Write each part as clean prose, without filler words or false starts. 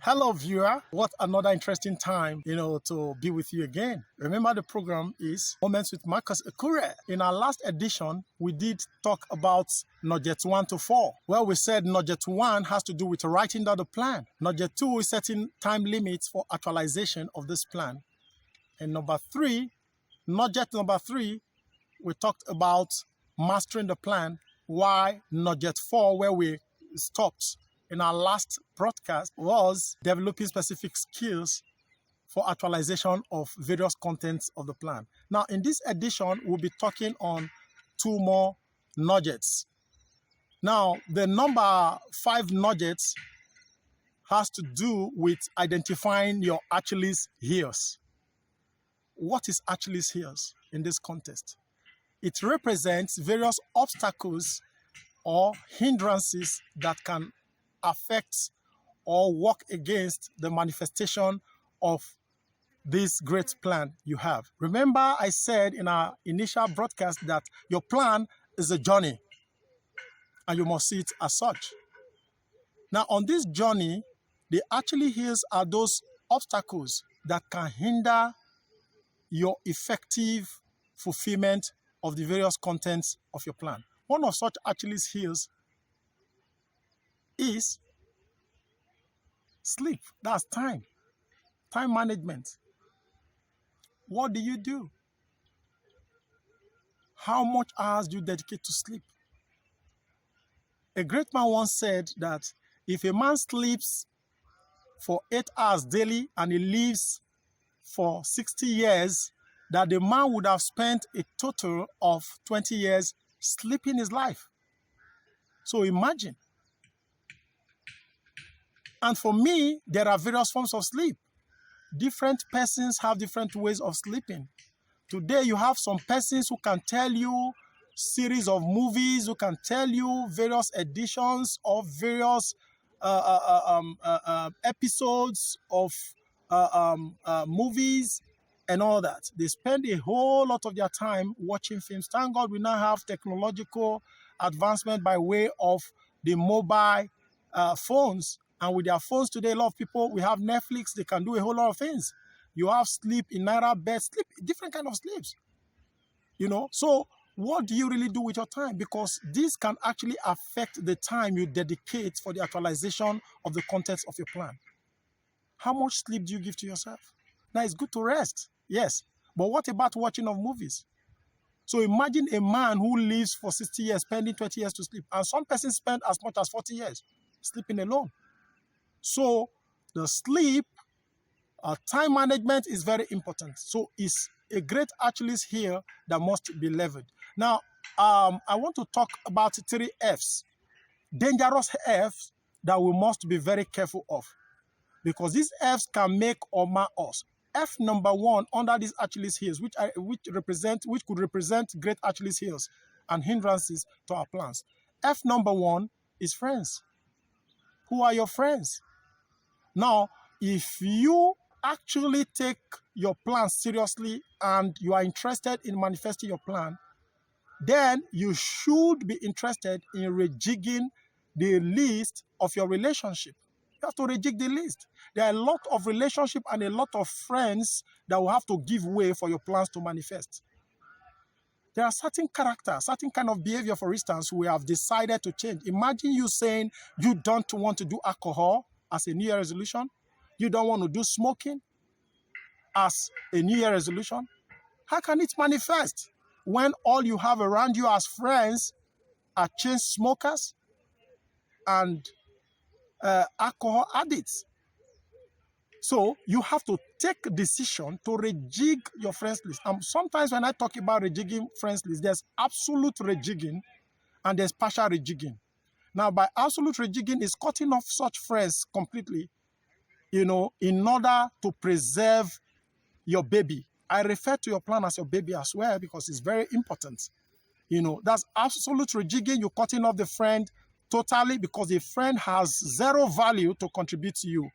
Hello, viewer. What another interesting time, to be with you again. Remember, the program is Moments with Marcus Akure. In our last edition, we did talk about Nugget 1 to 4, where we said Nugget 1 has to do with writing down the plan. Nugget 2 is setting time limits for actualization of this plan. And Nugget number 3, we talked about mastering the plan. Why Nugget 4, where we stopped in our last broadcast, was developing specific skills for actualization of various contents of the plan. Now, in this edition, we'll be talking on 2 more nuggets. Now, the number 5 nuggets has to do with identifying your Achilles heels. What is Achilles heels in this context? It represents various obstacles or hindrances that can affect or work against the manifestation of this great plan you have. Remember, I said in our initial broadcast that your plan is a journey and you must see it as such. Now, on this journey, the Achilles heels are those obstacles that can hinder your effective fulfillment of the various contents of your plan. One of such Achilles heels is sleep. That's time management. What do you do? How much hours do you dedicate to sleep? A great man once said that if a man sleeps for 8 hours daily and he lives for 60 years, that the man would have spent a total of 20 years sleeping his life. So imagine. And for me, there are various forms of sleep. Different persons have different ways of sleeping. Today, you have some persons who can tell you series of movies, who can tell you various editions of various episodes of movies and all that. They spend a whole lot of their time watching films. Thank God we now have technological advancement by way of the mobile phones. And with their phones today, a lot of people, we have Netflix, they can do a whole lot of things. You have sleep in Naira bed, sleep, different kind of sleeps. So what do you really do with your time? Because this can actually affect the time you dedicate for the actualization of the contents of your plan. How much sleep do you give to yourself? Now, it's good to rest, yes. But what about watching of movies? So imagine a man who lives for 60 years, spending 20 years to sleep. And some persons spend as much as 40 years sleeping alone. So the sleep, time management is very important. So it's a great Achilles heel that must be leveled. Now, I want to talk about 3 F's, dangerous F's that we must be very careful of, because these F's can make or mar us. F number 1 under these Achilles heels, which could represent great Achilles heels and hindrances to our plans. F number 1 is friends. Who are your friends? Now, if you actually take your plan seriously and you are interested in manifesting your plan, then you should be interested in rejigging the list of your relationship. You have to rejig the list. There are a lot of relationships and a lot of friends that will have to give way for your plans to manifest. There are certain characters, certain kind of behavior, for instance, we have decided to change. Imagine you saying you don't want to do alcohol as a New Year resolution. You don't want to do smoking as a New Year resolution. How can it manifest when all you have around you as friends are chain smokers and alcohol addicts? So you have to take a decision to rejig your friends list. Sometimes when I talk about rejigging friends list, there's absolute rejigging and there's partial rejigging. Now, by absolute rejigging is cutting off such friends completely, in order to preserve your baby. I refer to your plan as your baby as well because it's very important. That's absolute rejigging. You're cutting off the friend totally because the friend has zero value to contribute to you.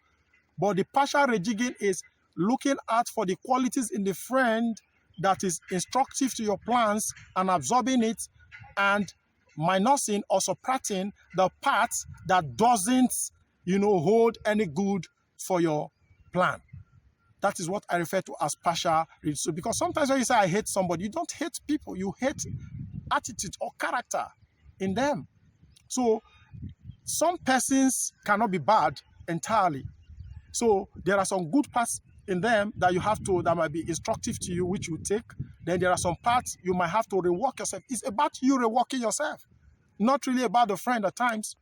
But the partial rejigging is looking out for the qualities in the friend that is instructive to your plans and absorbing it and minusing or subtracting the parts that doesn't, hold any good for your plan. That is what I refer to as partial read. So because sometimes when you say I hate somebody, you don't hate people, you hate attitude or character in them. So some persons cannot be bad entirely. So there are some good parts in them that you have to, that might be instructive to you, which you take. Then there are some parts you might have to rework yourself. It's about you reworking yourself, not really about the friend at times.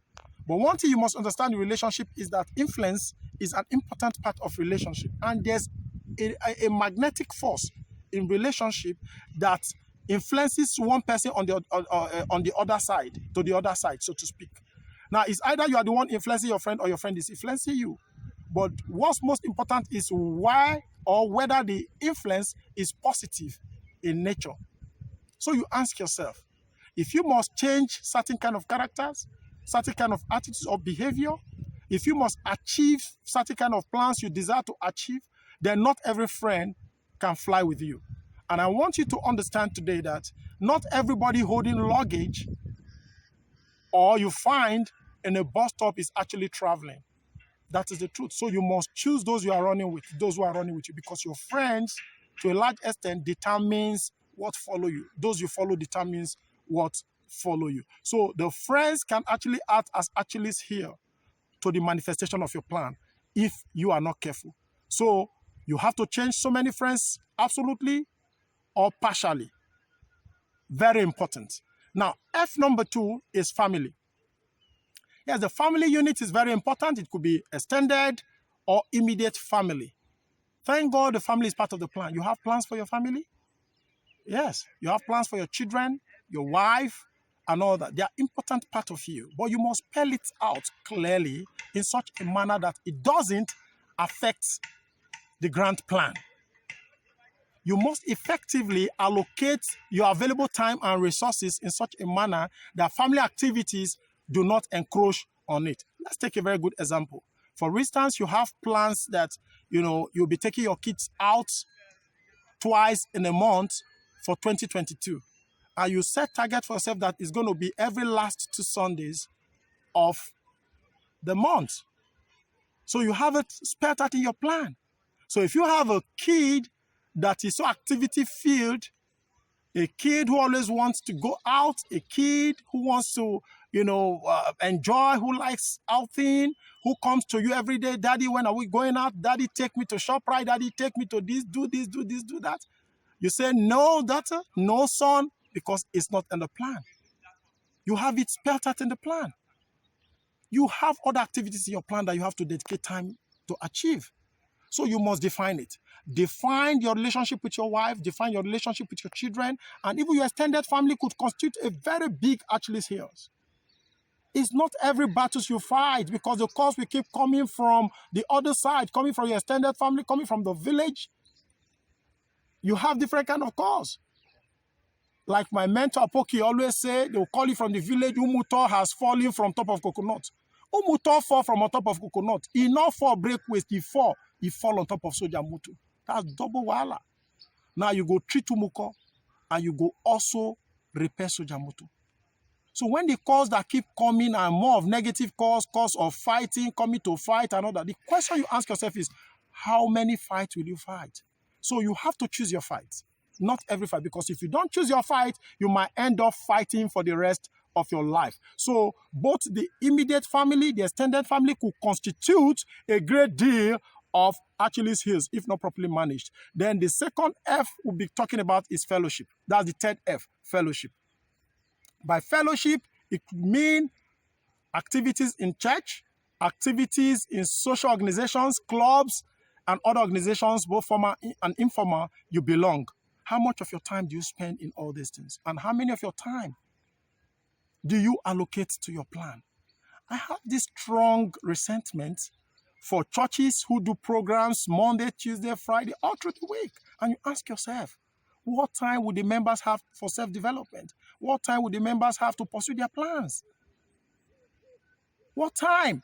But one thing you must understand in relationship is that influence is an important part of relationship. And there's a magnetic force in relationship that influences one person on the other side, to the other side, so to speak. Now, it's either you are the one influencing your friend or your friend is influencing you. But what's most important is why or whether the influence is positive in nature. So you ask yourself, if you must change certain kind of characters, certain kind of attitudes or behavior, if you must achieve certain kind of plans you desire to achieve, then not every friend can fly with you. And I want you to understand today that not everybody holding luggage or you find in a bus stop is actually traveling. That is the truth. So you must choose those you are running with, those who are running with you, because your friends, to a large extent, determines what follow you. Those you follow determines what follow you. So the friends can actually act as Achilles heel to the manifestation of your plan if you are not careful. So you have to change so many friends, absolutely or partially. Very important. Now, F number 2 is family. Yes, the family unit is very important. It could be extended or immediate family. Thank God the family is part of the plan. You have plans for your family? Yes, you have plans for your children, your wife, and all that. They are important part of you, but you must spell it out clearly in such a manner that it doesn't affect the grand plan. You must effectively allocate your available time and resources in such a manner that family activities do not encroach on it. Let's take a very good example. For instance, you have plans that, you'll be taking your kids out twice in a month for 2022. And you set target for yourself that is going to be every last 2 Sundays of the month. So you have it spelled out in your plan. So if you have a kid that is so activity filled, a kid who always wants to go out, a kid who wants to, enjoy, who likes outing, who comes to you every day, Daddy, when are we going out? Daddy, take me to ShopRite. Daddy, take me to this, do that. You say, no, daughter, no, son, because it's not in the plan. You have it spelled out in the plan. You have other activities in your plan that you have to dedicate time to achieve. So you must define it. Define your relationship with your wife, define your relationship with your children, and even your extended family could constitute a very big Achilles heel. It's not every battle you fight, because the calls will keep coming from the other side, coming from your extended family, coming from the village. You have different kind of calls. Like my mentor, Apoki, always say, they will call you from the village, Umuto has fallen from top of coconut. Umuto fall from on top of coconut. He not fall break waist, he fall on top of Soja Mutu. That's double wala. Now you go treat Umuko and you go also repair Soja Mutu. So when the calls that keep coming are more of negative calls of fighting, coming to fight and all that, the question you ask yourself is, how many fights will you fight? So you have to choose your fight, not every fight, because if you don't choose your fight, you might end up fighting for the rest of your life. So both the immediate family, the extended family could constitute a great deal of Achilles heels if not properly managed. Then the second F we'll be talking about is fellowship. That's the third F, fellowship. By fellowship, it could mean activities in church, activities in social organizations, clubs, and other organizations, both formal and informal, you belong. How much of your time do you spend in all these things? And how many of your time do you allocate to your plan? I have this strong resentment for churches who do programs Monday, Tuesday, Friday, all through the week. And you ask yourself, what time would the members have for self-development? What time would the members have to pursue their plans? What time?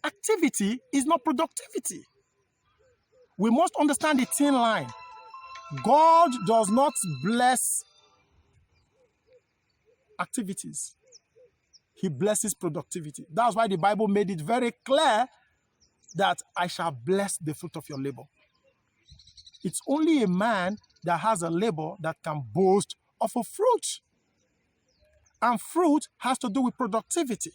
Activity is not productivity. We must understand the thin line. God does not bless activities. He blesses productivity. That's why the Bible made it very clear that I shall bless the fruit of your labor. It's only a man that has a labor that can boast of a fruit. And fruit has to do with productivity.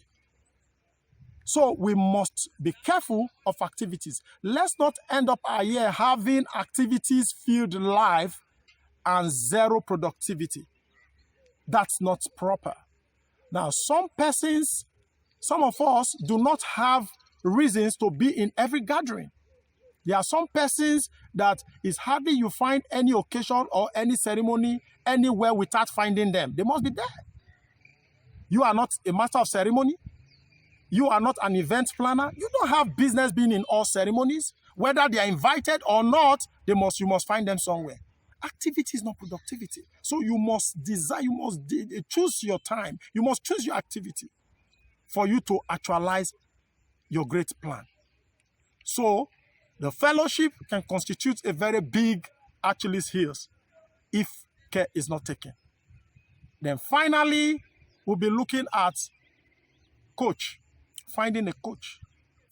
So we must be careful of activities. Let's not end up our year having activities-filled life and zero productivity. That's not proper. Now, some of us do not have reasons to be in every gathering. There are some persons that is hardly you find any occasion or any ceremony anywhere without finding them. They must be there. You are not a master of ceremony. You are not an event planner. You don't have business being in all ceremonies. Whether they are invited or not, you must find them somewhere. Activity is not productivity. So you must choose your time. You must choose your activity for you to actualize your great plan. So the fellowship can constitute a very big Achilles heels if care is not taken. Then finally, we'll be looking at coach. Finding a coach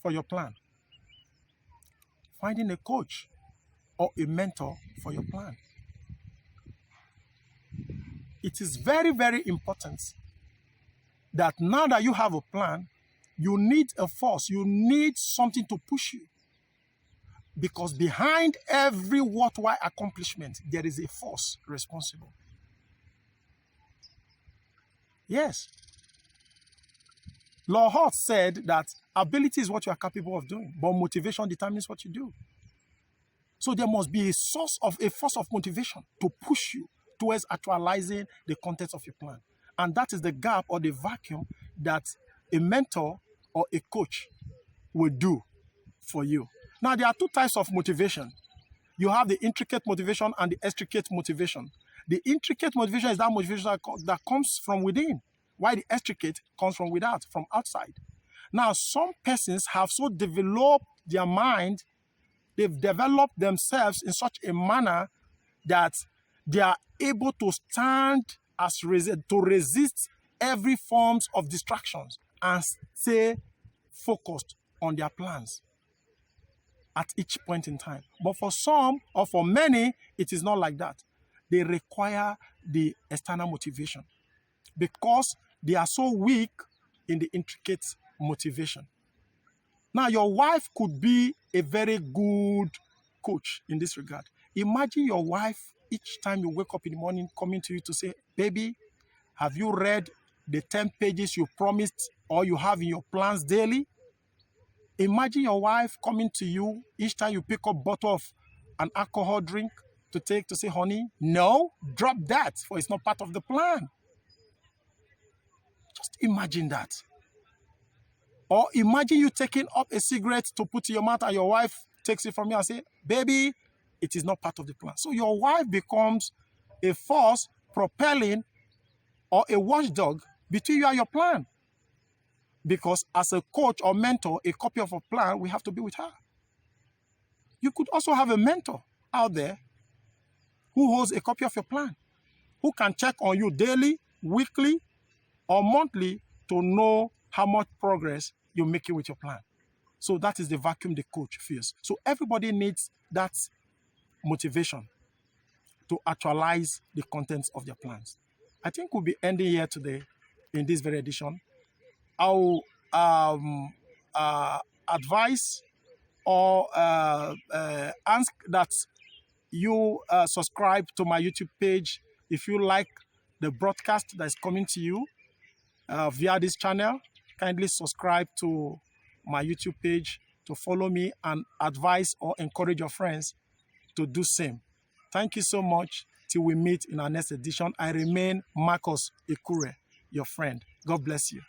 for your plan. Finding a coach or a mentor for your plan. It is very, very important that now that you have a plan, you need a force. You need something to push you. Because behind every worthwhile accomplishment, there is a force responsible. Yes. Lord Hart said that ability is what you are capable of doing, but motivation determines what you do. So there must be a force of motivation to push you towards actualizing the contents of your plan. And that is the gap or the vacuum that a mentor or a coach will do for you. Now, there are two types of motivation. You have the intricate motivation and the extricate motivation. The intricate motivation is that motivation that comes from within, while the extricate comes from without, from outside. Now, some persons have so developed their mind, they've developed themselves in such a manner that they are able to stand to resist every forms of distractions and stay focused on their plans at each point in time. But for some, or for many, it is not like that. They require the external motivation because they are so weak in the intricate motivation. Now, your wife could be a very good coach in this regard. Imagine your wife, each time you wake up in the morning, coming to you to say, baby, have you read the 10 pages you promised or you have in your plans daily? Imagine your wife coming to you each time you pick up a bottle of an alcohol drink to take to say, honey, no, drop that, for it's not part of the plan. Just imagine that. Or imagine you taking up a cigarette to put in your mouth and your wife takes it from you and say, baby, it is not part of the plan. So your wife becomes a force propelling or a watchdog between you and your plan. Because as a coach or mentor, a copy of a plan, we have to be with her. You could also have a mentor out there who holds a copy of your plan, who can check on you daily, weekly, or monthly to know how much progress you're making with your plan. So that is the vacuum the coach feels. So everybody needs that motivation to actualize the contents of their plans. I think we'll be ending here today in this very edition. I'll advise or ask that you subscribe to my YouTube page if you like the broadcast that is coming to you via this channel. Kindly subscribe to my YouTube page to follow me and advise or encourage your friends to do same. Thank you so much. Till we meet in our next edition, I remain Marcus Ikure, your friend. God bless you.